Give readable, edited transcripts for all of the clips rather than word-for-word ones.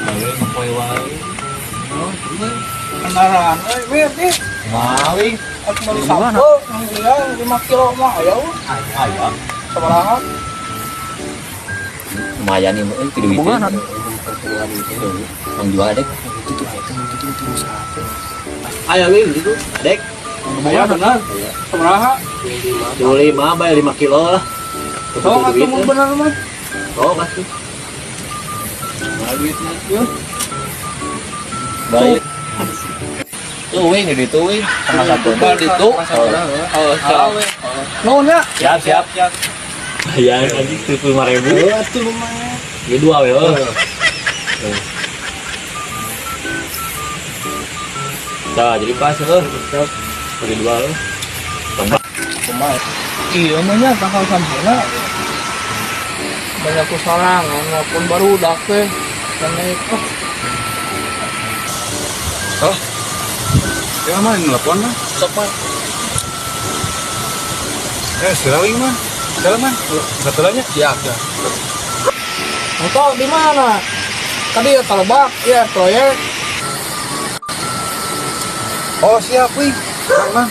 Bae mapoy wae. Oh, kendaraan wir nih. Mawi. Aku mau sampo, dia 5 kilo mah ayo. Aya. Sabaraha? Lumayan nih, itu duit. Bunga, Bang jual dek. Itu tuh satu. Ayo wih gitu, dek. Bunga benar. Sabaraha? 25 bayar 5 kilo lah. Oh, ketemu benar mah. Oh, kasih. Duitnya yuk. Baik. Tuh wih, di itu wih. Sama satu di itu. Oh, siap. Nuhun ya. Siap. Ya, tadi 75.000. Itu lumayan. Ini dua ya. Nah, jadi pas loh. Bagi dua loh. Tambah. Lumayan. Iya, namanya tanggal sampurna. Banyak kusarangan maupun baru udah ke karena itu. Oh, ya mah nelfon mah. Sopan. Serawing mah. Sekarang mah, betulnya. Siap ya. Engkau di mana? Tadi ya Talebak, ya proyek. Oh siap wih. Mana?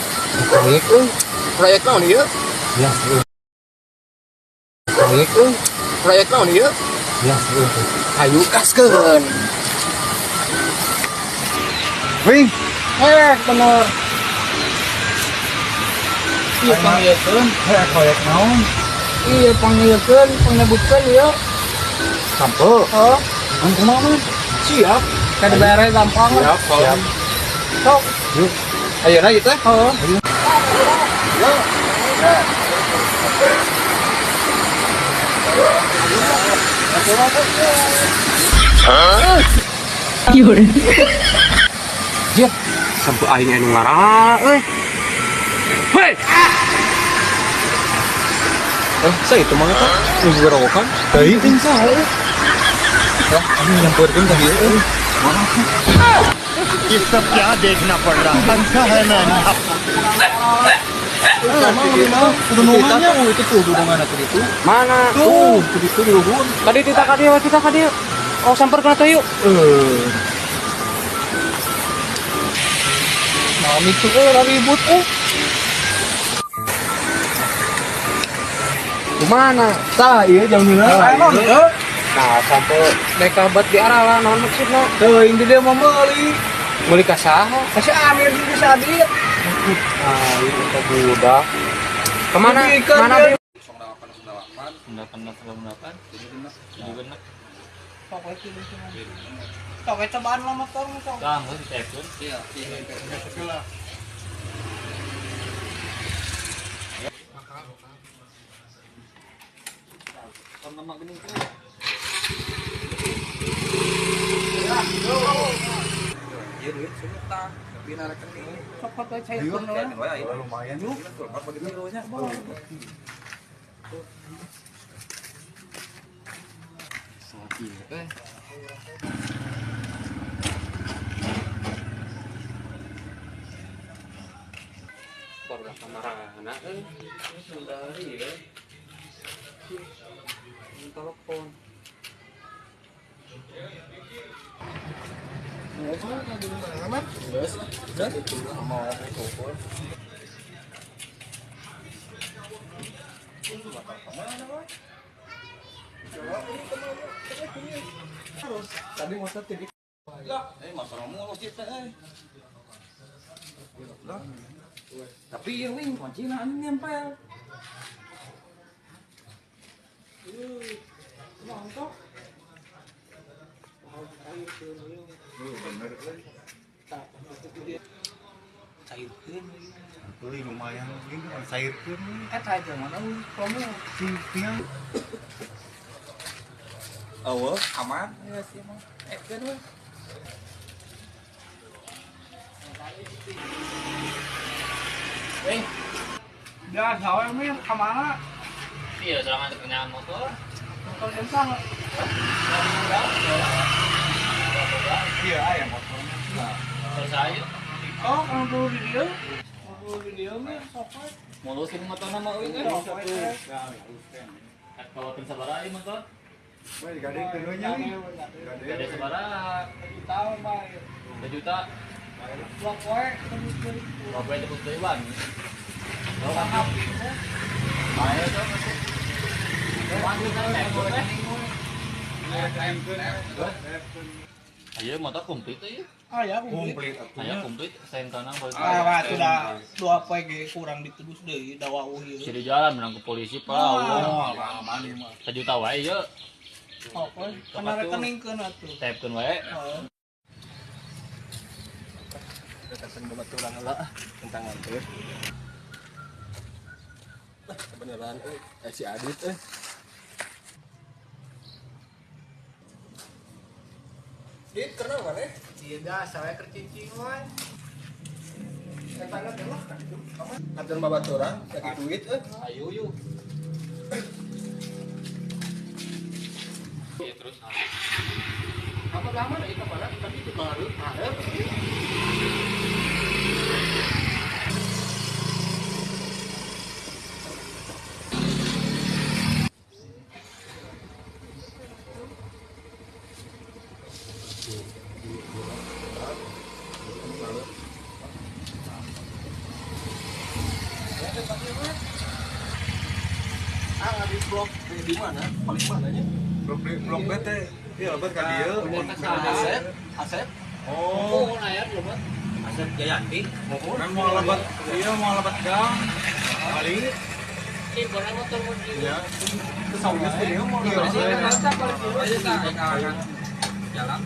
Proyek proyek naon ieu? Ya, Proyek proyek naon ieu? ya. Ayo gaskeun. Wih, Bener. Iya panggilkeun. proyek naon? Iya panggilkeun, panyebutkeun ieu. Sampel. Oh, Ang kumaha? siap. Kan dibayarnya gampang. Siap. Sok. Yuk. Ayo na itu. Oh. Jep, sampai aing anu ngarang euy. Hei. Saya itu mah kan nunggu rokokan. Teuing ting saha? Lah, kami nyamperkeun ka dieu. ये सब क्या देखना पड़ रहा है अच्छा है मैं अंधा Dunungannya itu tuh dunungan itu. Mana? Tuh, itu dihubung. Tadi kita ka dieu. Oh, samperkeun atuh yuk. Nah, itu ribut Kemana? Tah, iya jam dina. Nah, sampai mereka buat di arah lah, non maksudnya. Tuh, ini dia mau beli. Beli ka saha? Kasih Amir juga sadit. Ah, itu teh budak. Kemana? Belikan Mana dia. dia? 98. Jadi bener. Pokoknya itu semua. Pokoknya cobaan lah motor motor. Kamu di telepon. Iya, iya. Nama gini tuh. Iya duit sejuta. Tapi na rekening. Cepat aja saya pun Lumayan. Baru kamarana dari ya. Telepon. Tadi motor tadi. Masalah mulus kita Tapi ya wing kuncinya ini nempel. Mantap. Cairkeun. Beli lumayan ini kan cairkeun. Aja mana kamu Tiang. aman ya sih mah. Kan we. Ya, jauh ini kemana? iya selama terkena motor Motor kencang. Iya, aya motornya. selesai Oh, kalau dulu di dia. Kalau dulu di dia mah sopet. mulusin motor nama ini Sopet. kalau tim sabaraha motor Gading keduanya nih. Gede sebarang. Tahun Pak. 2 juta. Dua poe. Berapa itu pun Iwan? Kalau Maaf. Ayo dong. Panggil kan Ayo motor komplit aja. Ah ya, komplit. Ayo komplit sen kanan boleh. Ah, sudah dua poe ge kurang ditebus deui dawa ieu. Si di jalan menang ke polisi Pak. Aman mah. 1 juta wae ye. Oh, kana rekeningkeun atuh. Tapkeun wae. Katakan babaturan heula tentang itu. Beneran si Adit Dit kenal mana? Iya dah, saya kercincing wae. Katanya teh Atur babaturan sakit duit Ayo yuk. Ya terus. apa lama dah itu mana? Tapi itu baru ada. di blok di mana? Paling mananya? Blok BT. Iya, buat ka dieu. Asep. Asep. Oh, Nayar belum kan? Asep Jayanti. kan mau lebat. Iya, mau lebat gang. Kali. Ini barang motor mau Ya. Terus sama dia mau lebat. jalan.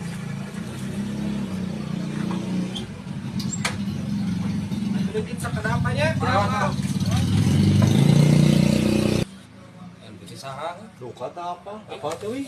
Sedikit sekedapanya. Duka apa? Apa tuh?